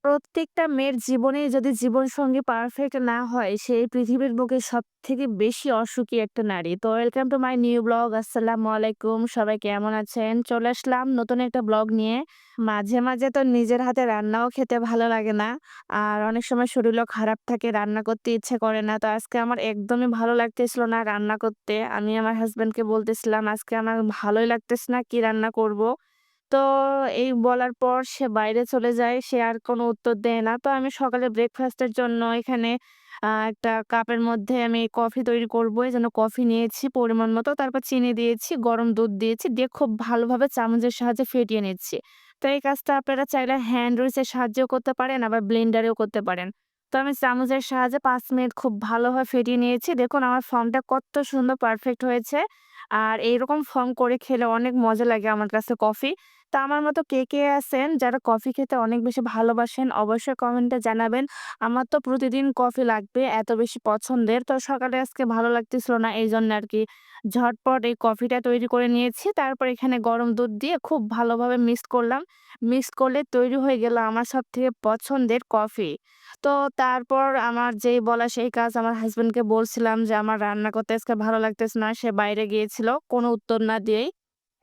প্রত্যেকটা মেয়ের জীবনে যদি জীবনসঙ্গী পারফেক্ট না হয়, সে এই পৃথিবীর বুকে সবথেকে বেশি অসুখী একটা নারী। তো welcome to my new blog. আসসালামু আলাইকুম। সবাই কেমন আছেন? চলে আসলাম নতুন একটা ব্লগ নিয়ে। মাঝে, মাঝে তো নিজের হাতে রান্নাও খেতে ভালো লাগে না। আর অনেক সময় শরীরও খারাপ থাকে, রান্না করতে ইচ্ছে করে না। তো আজকে আমার একদমই ভালো লাগতেছিল না রান্না করতে। আমি আমার হাসব্যান্ডকে বলতেছিলাম, "আজকে আমার ভালোই লাগতেছে না, কি রান্না করব?" তো এই বলার পর সে বাইরে চলে যায়। সে আর কোনো উত্তর দেয় না। তো আমি সকালে ব্রেকফাস্টের জন্য এখানে একটা কাপের মধ্যে আমি কফি তৈরি করব। এজন্য কফি নিয়েছি পরিমাণ মতো। তারপর চিনি দিয়েছি, গরম দুধ দিয়েছি। দিয়ে খুব ভালোভাবে চামচের সাহায্যে ফেটিয়ে নিচ্ছি। তো এই কাজটা আপনারা চাইলে হ্যান্ড উইচের সাহায্যেও করতে পারেন, আবার ব্লেন্ডারেও করতে পারেন। তো আমি চামচের সাহায্যে ৫ মিনিট খুব ভালোভাবে ফেটিয়ে নিয়েছি। দেখুন আমার ফর্মটা কত সুন্দর পারফেক্ট হয়েছে। আর এইরকম ফর্ম করে খেলে অনেক মজা লাগে আমার কাছে কফি। তা আমার মতো কে আছেন যারা কফি খেতে অনেক বেশি ভালোবাসেন? অবশ্যই কমেন্টে জানাবেন। আমার তো প্রতিদিন কফি লাগবে, এত বেশি পছন্দের। তো সকালে আজকে ভালো লাগতেছিল না এইজন্য আরকি ঝটপট এই কফিটা তৈরি করে নিয়েছি। তারপর এখানে গরম দুধ দিয়ে খুব ভালোভাবে মিক্সড করলাম। মিক্সড করলে তৈরি হয়ে গেল আমার সবথেকে পছন্দের কফি। তো তারপর আমার যেই বলা সেই কাজ, আমার হাসব্যান্ডকে বলছিলাম যে আমার রান্না করতে আজকে ভালো লাগতেছে না। সে বাইরে গিয়েছিল কোনো উত্তর না দিয়েই।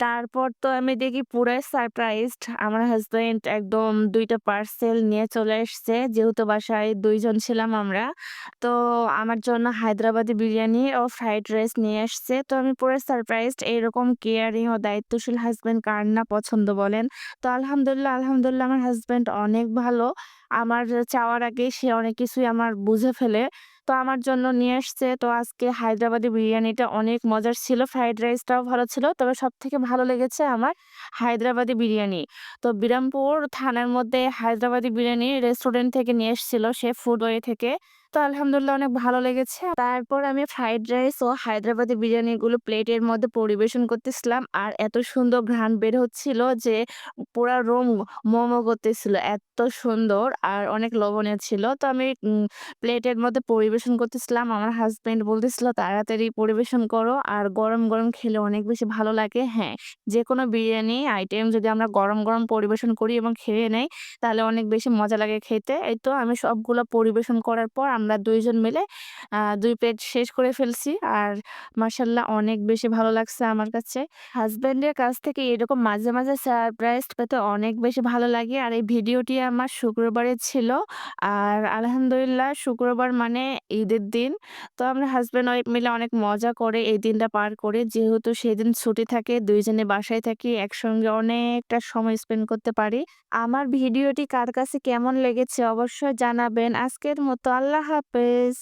তারপর তো আমি দেখি পুরাই সারপ্রাইজড। আমার হাসব্যান্ড একদম ২ টা পার্সেল নিয়ে চলে এসছে। যেহেতু বাসায় ২ জন ছিলাম আমরা। তো আমার জন্য হায়দ্রাবাদি বিরিয়ানি ও ফ্রাইড রাইস নিয়ে আসছে। তো আমি পুরা সারপ্রাইজড। এরকম কেয়ারিং ও দায়িত্বশীল হাসব্যান্ড কার না পছন্দ বলেন? তো আলহামদুলিল্লাহ আমার হাসব্যান্ড অনেক ভালো। আমার চাওয়ার আগেই সে অনেক কিছুই আমার বুঝে ফেলে। তো আমার জন্য নিয়ে আসছে। তো আজকে হায়দ্রাবাদি বিরিয়ানিটা অনেক মজার ছিল। ফ্রাইড রাইসটাও ভালো ছিল। তবে সবথেকে ভালো লেগেছে আমার হায়দ্রাবাদি বিরিয়ানি। তো বিরামপুর থানার মধ্যে হায়দ্রাবাদি বিরিয়ানি রেস্টুরেন্ট থেকে নিয়ে এসেছিল সে ফুডওয়ে থেকে। তো আলহামদুলিল্লাহ অনেক ভালো লেগেছে। তারপর আমি ফ্রাইড রাইস ও হায়দ্রাবাদি বিরিয়ানিগুলো প্লেটের মধ্যে পরিবেশন করতেছিলাম। আর এত সুন্দর ঘ্রাণ বের হচ্ছিল যে পুরা রুম ম, ম করতেছিল। এত সুন্দর আর অনেক লোভনীয় ছিল। তো আমি প্লেটের মধ্যে পরিবেশন করতেছিলাম। আমার হাসব্যান্ড বলতেছিল, "তাড়াতাড়ি পরিবেশন করো। আর গরম, গরম খেলে অনেক বেশি ভালো লাগে।" হ্যাঁ, যেকোনো বিরিয়ানি আইটেম যদি আমরা গরম, গরম পরিবেশন করি এবং খেয়ে নেই, তাহলে অনেক বেশি মজা লাগে খেতে। এই তো আমি সবগুলো পরিবেশন করার পর আমরা ২ জন মিলে ২ প্লেট শেষ করে ফেলছি। আর মাশাআল্লাহ অনেক বেশি ভালো লাগছে আমার কাছে। হাসব্যান্ডের কাছ থেকে এরকম মাঝে, মাঝে সারপ্রাইজ পেতে অনেক বেশি ভালো লাগে। আর এই ভিডিওটি আমার শুক্রবারে ছিল। আর আলহামদুলিল্লাহ শুক্রবার মানে ঈদের দিন। তো আমরা হাসব্যান্ড ওয়াইফ মিলে অনেক মজা করে এই দিনটা পার করি। যেহেতু সেদিন ছুটি থাকে, ২ জনে বাসায় থাকি। একসঙ্গে অনেকটা সময় স্পেন্ড করতে পারি। আমার ভিডিওটি কার কাছে কেমন লেগেছে অবশ্যই জানাবেন। আজকের মতো আল্লাহ হাফেজ।